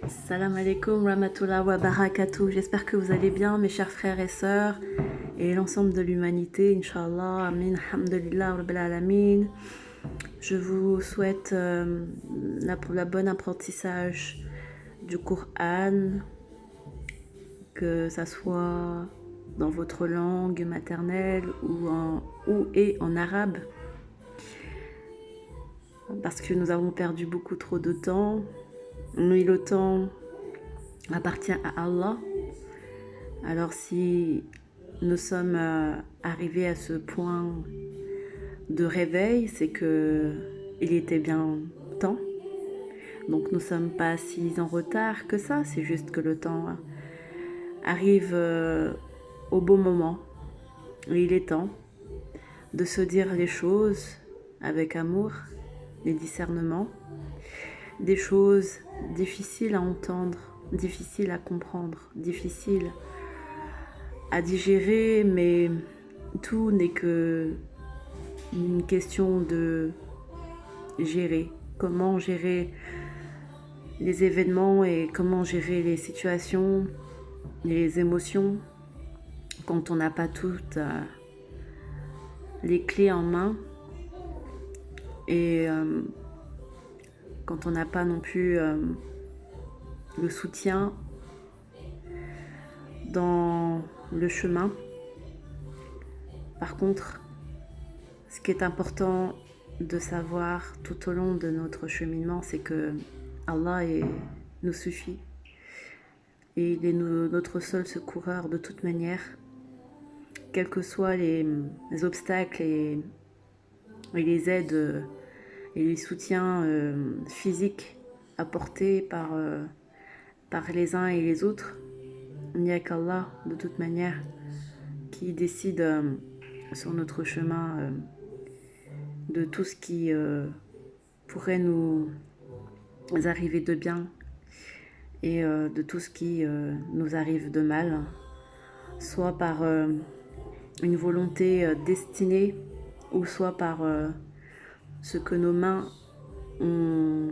Salam alaikum rahmatullah wa barakatuh. J'espère que vous allez bien, mes chers frères et sœurs, et l'ensemble de l'humanité, Inch'Allah. Amin, alhamdulillah, rabbil alamin. Je vous souhaite la bonne apprentissage du Coran, que ça soit dans votre langue maternelle ou en arabe, parce que nous avons perdu beaucoup trop de temps. Oui, le temps appartient à Allah. Alors si nous sommes arrivés à ce point de réveil, c'est que il était bien temps. Donc nous ne sommes pas si en retard que ça, c'est juste que le temps arrive au bon moment. Et il est temps de se dire les choses avec amour et discernement, des choses difficiles à entendre, difficiles à comprendre, difficiles à digérer, mais tout n'est que une question de gérer. Comment gérer les événements et comment gérer les situations, les émotions, quand on n'a pas toutes les clés en main et quand on n'a pas non plus le soutien dans le chemin. Par contre, ce qui est important de savoir tout au long de notre cheminement, c'est que Allah nous suffit et il est notre seul secoureur de toute manière, quels que soient les obstacles et les aides et les soutiens physiques apportés par les uns et les autres. Il n'y a qu'Allah de toute manière qui décide sur notre chemin de tout ce qui pourrait nous arriver de bien et de tout ce qui nous arrive de mal, soit par une volonté destinée ou soit par ce que nos mains ont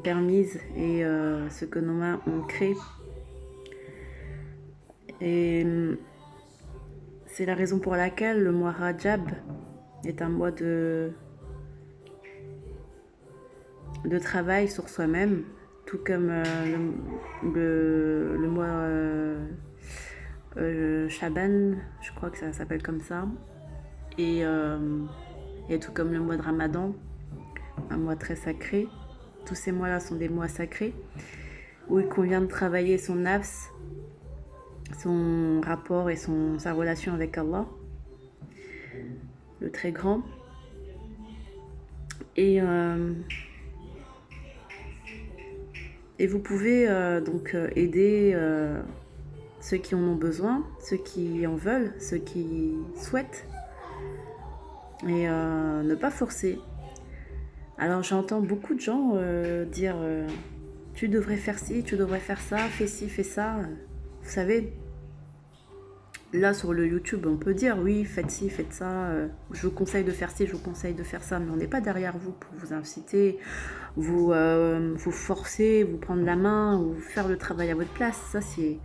permise et ce que nos mains ont créé. Et c'est la raison pour laquelle le mois Rajab est un mois de travail sur soi-même, tout comme le mois Shaban, je crois que ça s'appelle comme ça, et tout comme le mois de Ramadan, un mois très sacré. Tous ces mois-là sont des mois sacrés où il convient de travailler son nafs, son rapport et sa relation avec Allah, le très grand. Et vous pouvez donc aider ceux qui en ont besoin, ceux qui en veulent, ceux qui souhaitent, et ne pas forcer. Alors j'entends beaucoup de gens dire tu devrais faire ci, tu devrais faire ça, fais ci, fais ça. Vous savez, là sur le YouTube, on peut dire oui, faites ci, faites ça, je vous conseille de faire ci, je vous conseille de faire ça, mais on n'est pas derrière vous pour vous inciter, vous forcer, vous prendre la main, ou faire le travail à votre place. Ça c'est...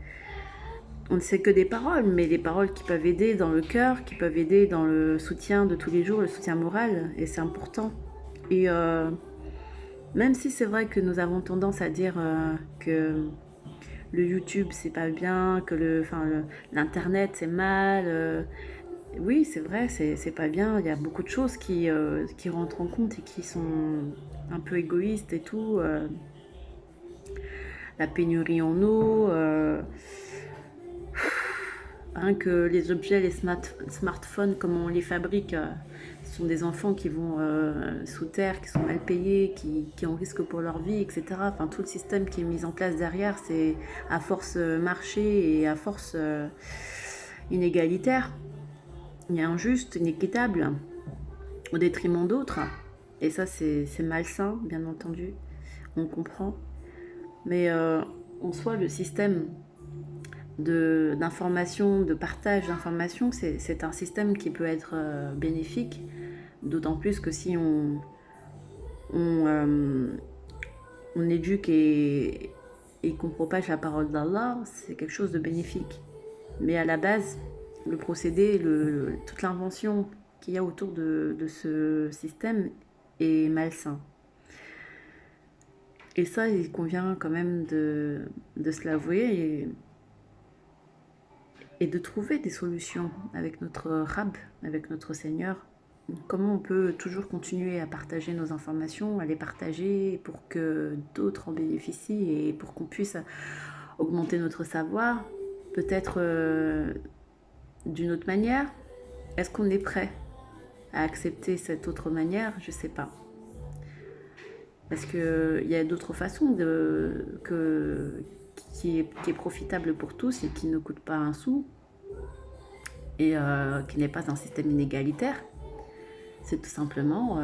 On ne sait que des paroles, mais des paroles qui peuvent aider dans le cœur, qui peuvent aider dans le soutien de tous les jours, le soutien moral, et c'est important. Et même si c'est vrai que nous avons tendance à dire que le YouTube c'est pas bien, que l'internet c'est mal, oui c'est vrai, c'est pas bien, il y a beaucoup de choses qui rentrent en compte et qui sont un peu égoïstes et tout, la pénurie en eau, hein, que les objets, les smartphones, comment on les fabrique, ce sont des enfants qui vont sous terre, qui sont mal payés, qui en risquent pour leur vie, etc. Enfin, tout le système qui est mis en place derrière, c'est à force marché et à force inégalitaire, et injuste, inéquitable, au détriment d'autres. Et ça, c'est malsain, bien entendu, on comprend. Mais en soi, le système d'information, de partage d'informations, c'est un système qui peut être bénéfique, d'autant plus que si on on éduque et qu'on propage la parole d'Allah, c'est quelque chose de bénéfique. Mais à la base, le procédé, toute l'invention qu'il y a autour de ce système est malsain. Et ça, il convient quand même de se l'avouer et de trouver des solutions avec notre Rab, avec notre Seigneur. Comment on peut toujours continuer à partager nos informations, à les partager pour que d'autres en bénéficient et pour qu'on puisse augmenter notre savoir, peut-être d'une autre manière. Est-ce qu'on est prêt à accepter cette autre manière? Je ne sais pas. Parce qu'il y a d'autres façons qui est profitable pour tous et qui ne coûte pas un sou et qui n'est pas un système inégalitaire. C'est tout simplement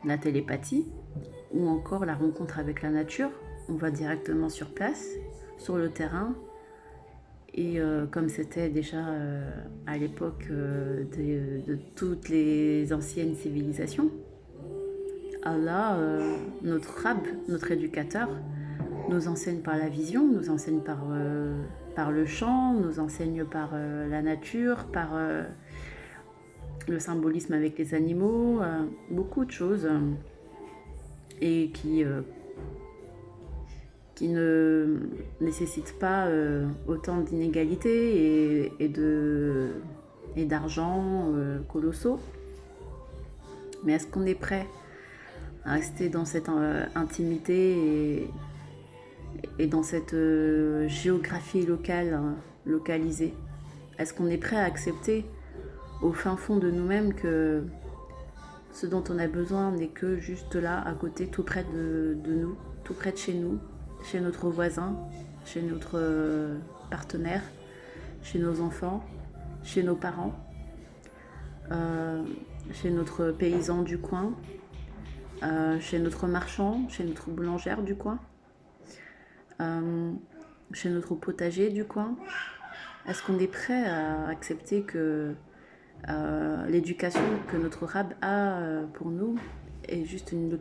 la télépathie ou encore la rencontre avec la nature. On va directement sur place, sur le terrain. Et comme c'était déjà à l'époque de toutes les anciennes civilisations, Allah, notre Rab, notre éducateur, nous enseigne par la vision, nous enseigne par le chant, nous enseigne par la nature, par le symbolisme avec les animaux, beaucoup de choses et qui ne nécessitent pas autant d'inégalités et d'argent colossaux. Mais est-ce qu'on est prêt à rester dans cette intimité et dans cette géographie locale, localisée? Est-ce qu'on est prêt à accepter au fin fond de nous-mêmes que ce dont on a besoin n'est que juste là, à côté, tout près de nous, tout près de chez nous, chez notre voisin, chez notre partenaire, chez nos enfants, chez nos parents, chez notre paysan du coin, chez notre marchand, chez notre boulangère du coin, chez notre potager du coin? Est-ce qu'on est prêt à accepter que l'éducation que notre Rab a pour nous est juste une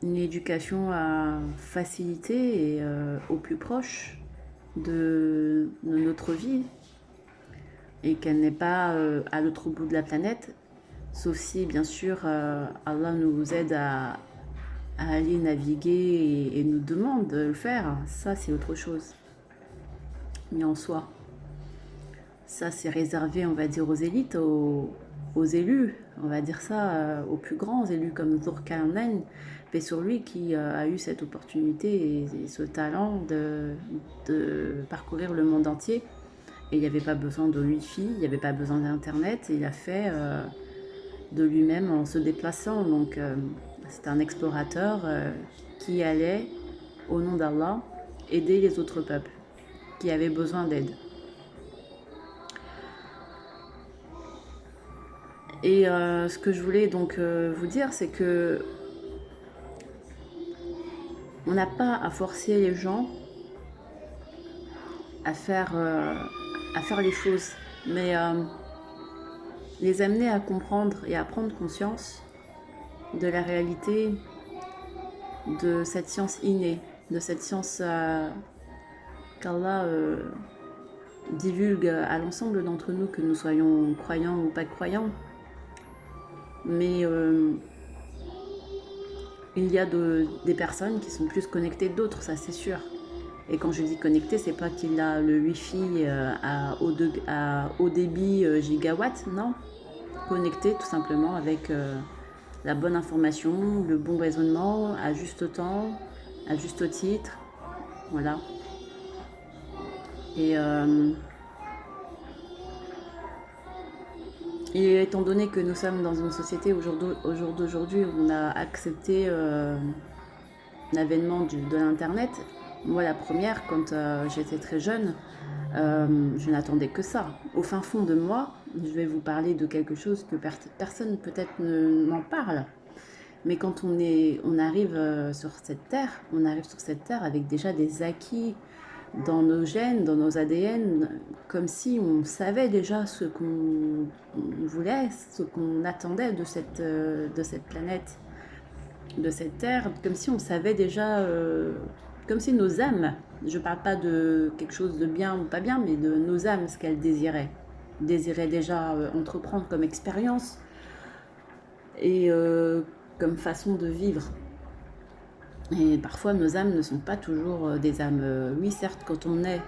éducation à faciliter et au plus proche de notre vie et qu'elle n'est pas à l'autre bout de la planète, sauf si bien sûr Allah nous aide à aller naviguer et nous demande de le faire. Ça c'est autre chose. Mais en soi, ça c'est réservé, on va dire, aux élites, aux élus, on va dire ça, aux plus grands élus comme Zulkarnain, paix sur lui, qui a eu cette opportunité et ce talent de parcourir le monde entier. Et il n'y avait pas besoin de Wi-Fi, il n'y avait pas besoin d'Internet, et il a fait de lui-même en se déplaçant. Donc c'est un explorateur qui allait, au nom d'Allah, aider les autres peuples qui avaient besoin d'aide. Et ce que je voulais donc vous dire, c'est que on n'a pas à forcer les gens à faire les choses, mais les amener à comprendre et à prendre conscience de la réalité de cette science innée, de cette science qu'Allah divulgue à l'ensemble d'entre nous, que nous soyons croyants ou pas croyants. Mais il y a des personnes qui sont plus connectées que d'autres, ça c'est sûr. Et quand je dis connecté, c'est pas qu'il a le Wi-Fi à haut débit gigawatts, non. Connecté tout simplement avec la bonne information, le bon raisonnement, à juste temps, à juste titre. Voilà. Et étant donné que nous sommes dans une société au jour d'aujourd'hui où on a accepté l'avènement de l'Internet, moi la première, quand j'étais très jeune, je n'attendais que ça. Au fin fond de moi, je vais vous parler de quelque chose que personne peut-être n'en parle. Mais quand on arrive sur cette terre, on arrive sur cette terre avec déjà des acquis dans nos gènes, dans nos ADN, comme si on savait déjà ce qu'on voulait, ce qu'on attendait de cette planète. de cette terre, comme si on savait déjà, comme si nos âmes, je ne parle pas de quelque chose de bien ou pas bien, mais de nos âmes, ce qu'elles désiraient déjà entreprendre comme expérience et comme façon de vivre. Et parfois, nos âmes ne sont pas toujours des âmes. Oui, certes, quand on est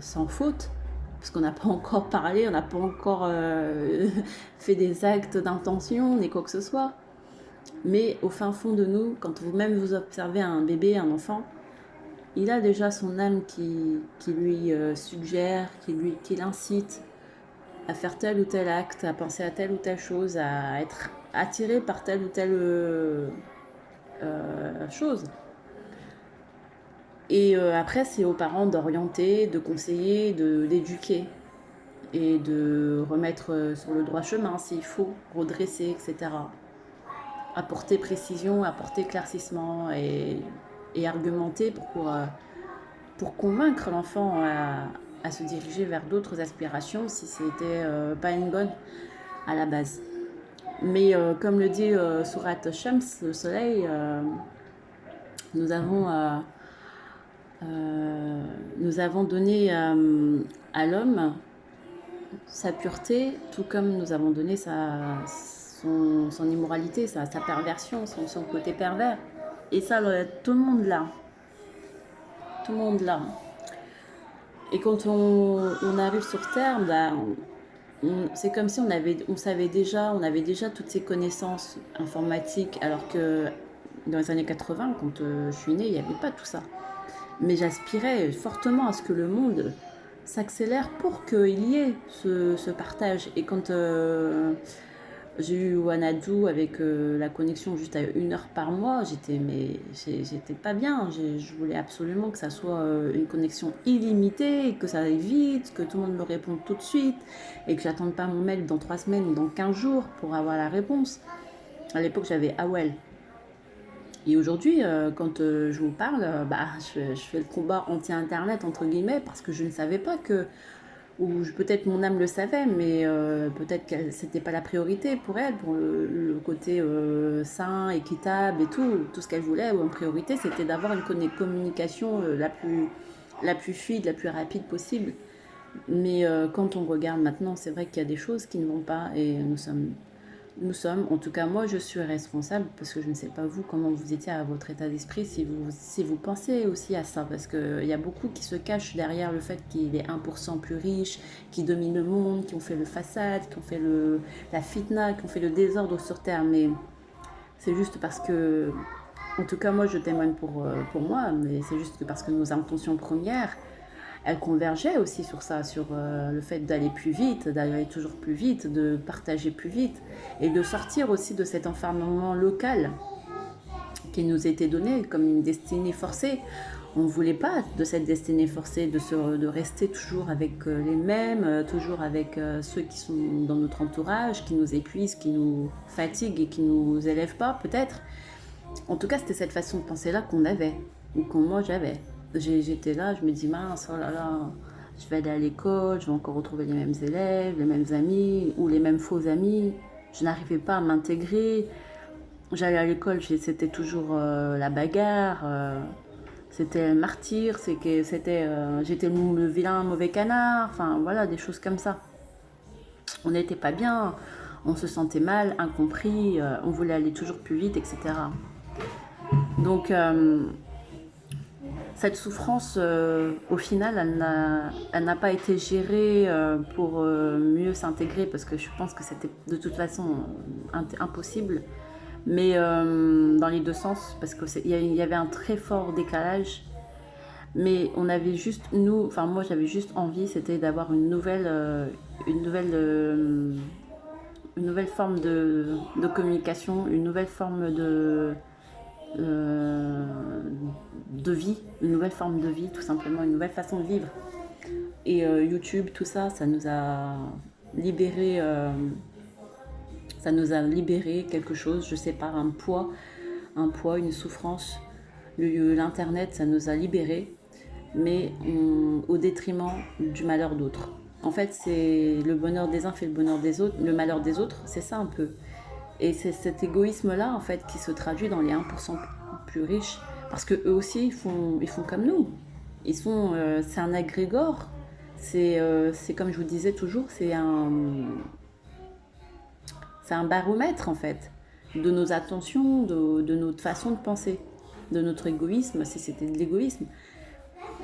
sans faute, parce qu'on n'a pas encore parlé, on n'a pas encore fait des actes d'intention, ni quoi que ce soit. Mais au fin fond de nous, quand vous-même vous observez un bébé, un enfant, il a déjà son âme qui lui suggère, qui l'incite à faire tel ou tel acte, à penser à telle ou telle chose, à être attiré par telle ou telle chose. Et après, c'est aux parents d'orienter, de conseiller, d'éduquer et de remettre sur le droit chemin s'il faut, redresser, etc. Apporter précision, apporter éclaircissement et argumenter pour convaincre l'enfant à se diriger vers d'autres aspirations si c'était pas une bonne à la base. Mais comme le dit Surat Shams, le soleil, nous avons donné à l'homme sa pureté, tout comme nous avons donné son immoralité, sa perversion, son côté pervers. Et ça, tout le monde l'a. Tout le monde l'a. Et quand on arrive sur Terre, bah, c'est comme si on avait déjà toutes ces connaissances informatiques, alors que dans les années 80, quand je suis née, il n'y avait pas tout ça. Mais j'aspirais fortement à ce que le monde s'accélère pour qu'il y ait ce partage. Et quand j'ai eu Wanadu avec la connexion juste à 1 heure par mois, j'étais pas bien. Je voulais absolument que ça soit une connexion illimitée, que ça aille vite, que tout le monde me réponde tout de suite et que j'attende pas mon mail dans 3 semaines ou dans 15 jours pour avoir la réponse. À l'époque, j'avais AOL. Et aujourd'hui, quand je vous parle, je fais le combat anti-internet entre guillemets parce que je ne savais pas que, ou peut-être mon âme le savait, mais peut-être que c'était pas la priorité pour elle, pour le côté sain, équitable et tout ce qu'elle voulait. En priorité, c'était d'avoir une communication la plus fluide, la plus rapide possible. Mais quand on regarde maintenant, c'est vrai qu'il y a des choses qui ne vont pas et nous sommes, en tout cas moi je suis responsable parce que je ne sais pas vous comment vous étiez à votre état d'esprit si vous pensez aussi à ça parce qu'il y a beaucoup qui se cachent derrière le fait qu'il est 1% plus riche, qui domine le monde, qui ont fait le façade, qui ont fait la fitna, qui ont fait le désordre sur terre, mais c'est juste parce que, en tout cas moi je témoigne pour moi, mais c'est juste parce que nos intentions premières elle convergeait aussi sur ça, sur le fait d'aller plus vite, d'aller toujours plus vite, de partager plus vite et de sortir aussi de cet enfermement local qui nous était donné comme une destinée forcée. On ne voulait pas de cette destinée forcée, de rester toujours avec les mêmes, toujours avec ceux qui sont dans notre entourage, qui nous épuisent, qui nous fatiguent et qui ne nous élèvent pas peut-être. En tout cas, c'était cette façon de penser là qu'on avait, ou que moi j'avais. J'étais là, je me dis mince, oh là là, je vais aller à l'école, je vais encore retrouver les mêmes élèves, les mêmes amis ou les mêmes faux amis. Je n'arrivais pas à m'intégrer. J'allais à l'école, c'était toujours la bagarre, c'était le martyr, j'étais le vilain mauvais canard, enfin voilà, des choses comme ça. On n'était pas bien, on se sentait mal, incompris, on voulait aller toujours plus vite, etc. Donc cette souffrance, au final, elle n'a pas été gérée pour mieux s'intégrer parce que je pense que c'était de toute façon impossible. Mais dans les deux sens, parce qu'il y avait un très fort décalage. Mais on avait juste, moi j'avais juste envie, c'était d'avoir une nouvelle forme de communication, une nouvelle forme de vie, une nouvelle forme de vie, tout simplement, une nouvelle façon de vivre. Et YouTube, tout ça, ça nous a libéré quelque chose, je sais pas, un poids, une souffrance. L'internet, ça nous a libérés, mais au détriment du malheur d'autres. En fait, c'est le bonheur des uns fait le bonheur des autres, le malheur des autres, c'est ça un peu. Et c'est cet égoïsme-là, en fait, qui se traduit dans les 1% plus riches. Parce que eux aussi, ils font comme nous. C'est un agrégore. C'est comme je vous disais toujours, c'est un baromètre, en fait, de nos attentions, de notre façon de penser, de notre égoïsme, si c'était de l'égoïsme.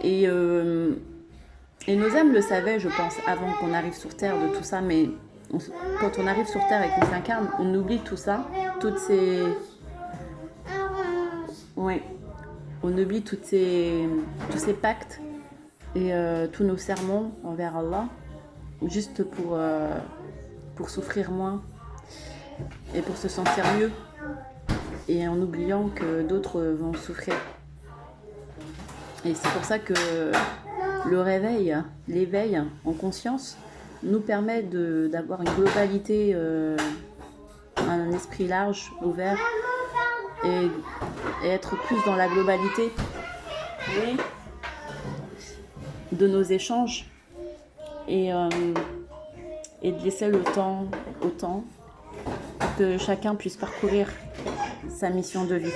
Et nos âmes le savaient, je pense, avant qu'on arrive sur Terre de tout ça, mais quand on arrive sur Terre et qu'on s'incarne, on oublie tout ça, toutes ces... Ouais, on oublie tous ces pactes et tous nos sermons envers Allah, juste pour souffrir moins et pour se sentir mieux, et en oubliant que d'autres vont souffrir. Et c'est pour ça que le réveil, l'éveil en conscience nous permet d'avoir une globalité, un esprit large, ouvert, et être plus dans la globalité de nos échanges, et de laisser le temps au temps pour que chacun puisse parcourir sa mission de vie.